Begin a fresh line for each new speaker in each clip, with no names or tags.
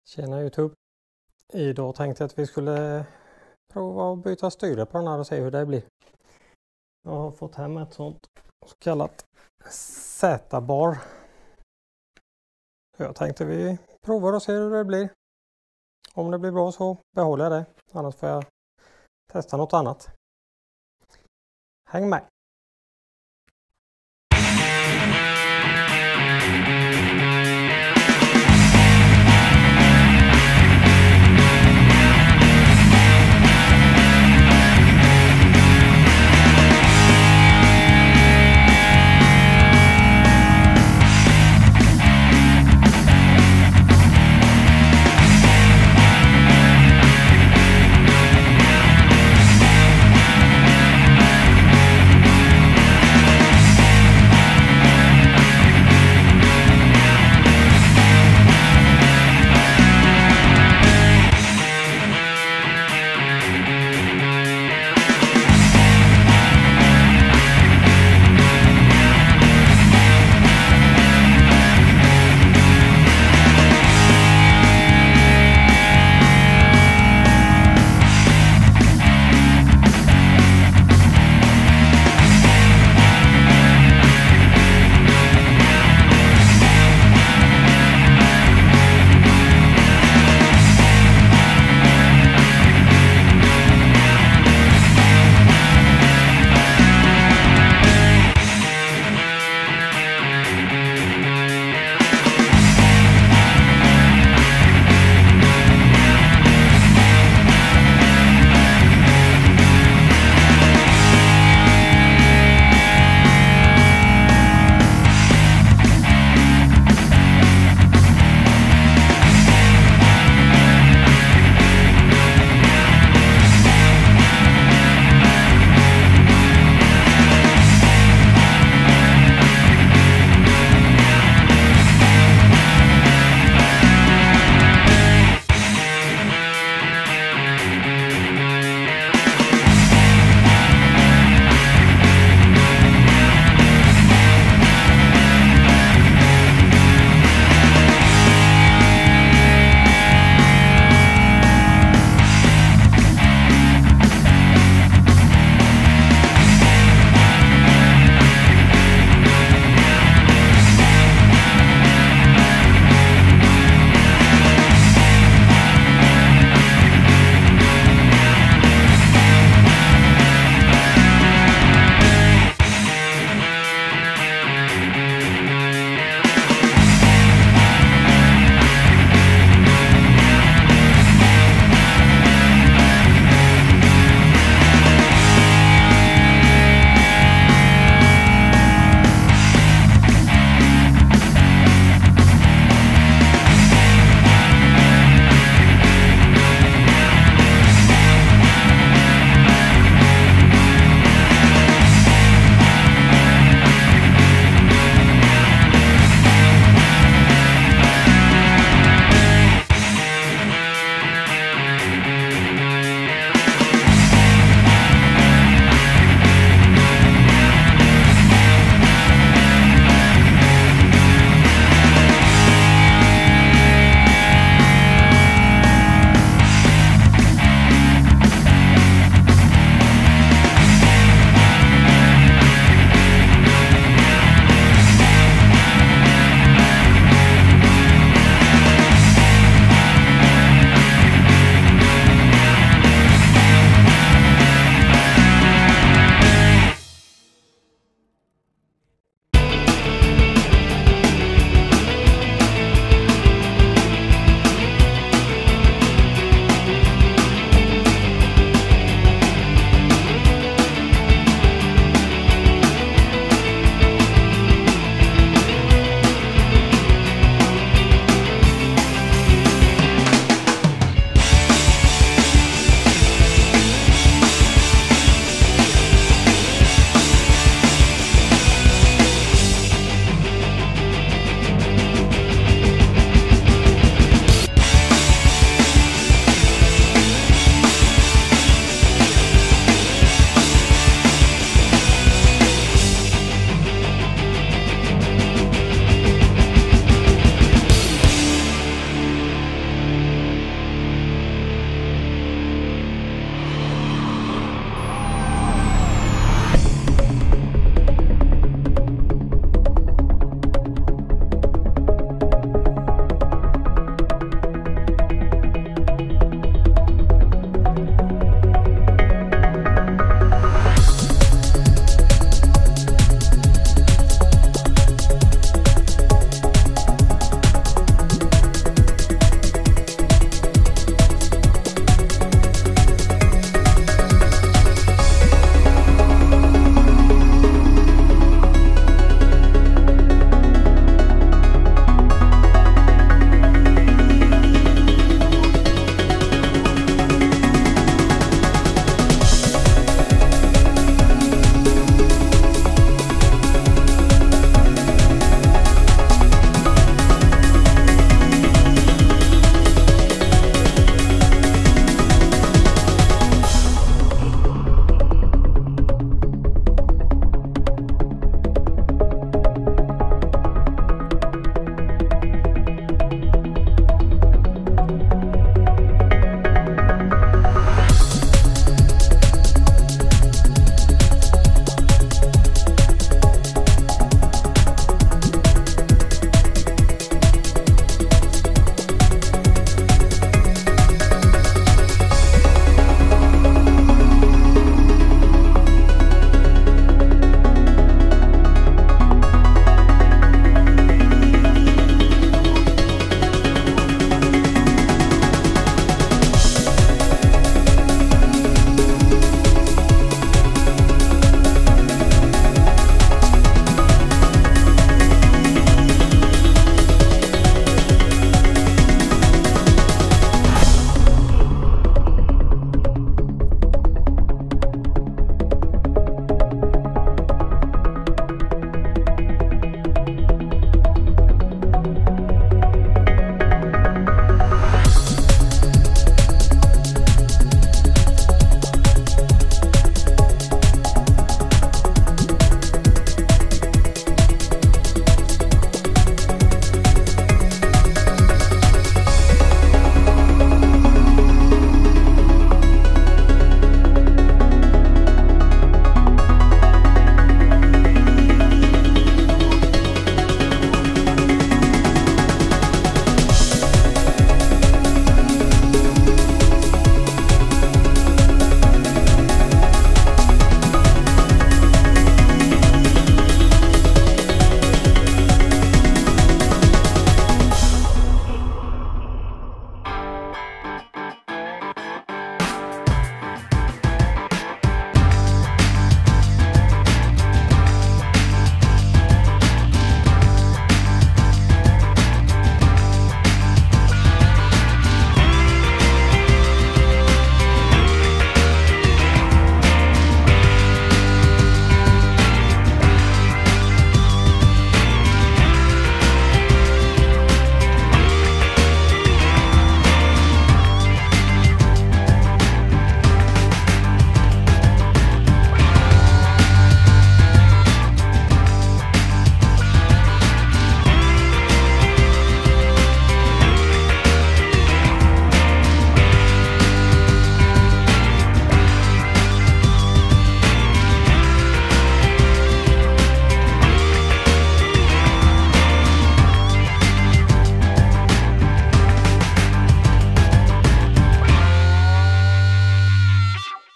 Tjena YouTube! Idag tänkte jag att vi skulle prova att byta styre på den här och se hur det blir. Jag har fått hem ett sånt så kallat Z-bar. Jag tänkte vi provar och ser hur det blir. Om det blir bra så behåller jag det. Annars får jag testa något annat. Häng med!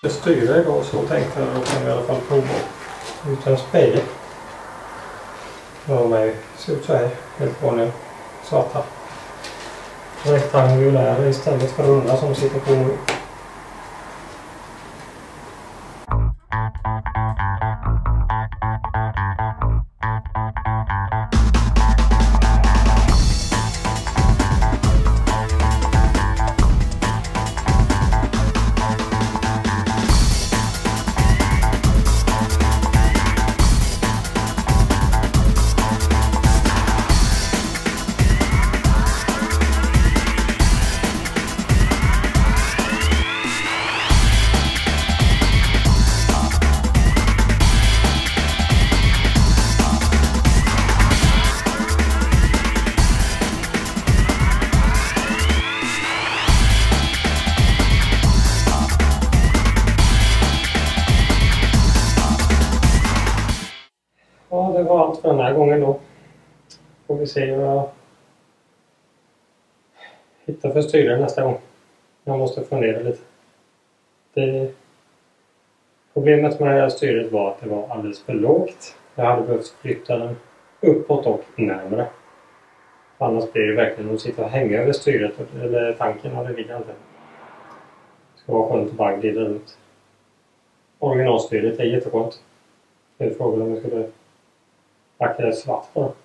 Jag styr idag så tänkte jag att jag i alla fall prova ut en spegel. De ser ut så här, helt vanliga svarta rektangulära istället för runda som sitter på nu. Ja, det var allt för den här gången då. Får vi se vad jag hittar för styre nästa gång. Jag måste fundera lite. Problemet med det här styret var att det var alldeles för lågt. Jag hade behövt flytta den uppåt och närmare. Annars blir det verkligen att sitta och hänga över styret eller tanken, och det vill jag inte. Det ska vara skönt att bara glida runt. Originalstyret är jätteskönt. Det är frågan om jag skulle lacka svart på det.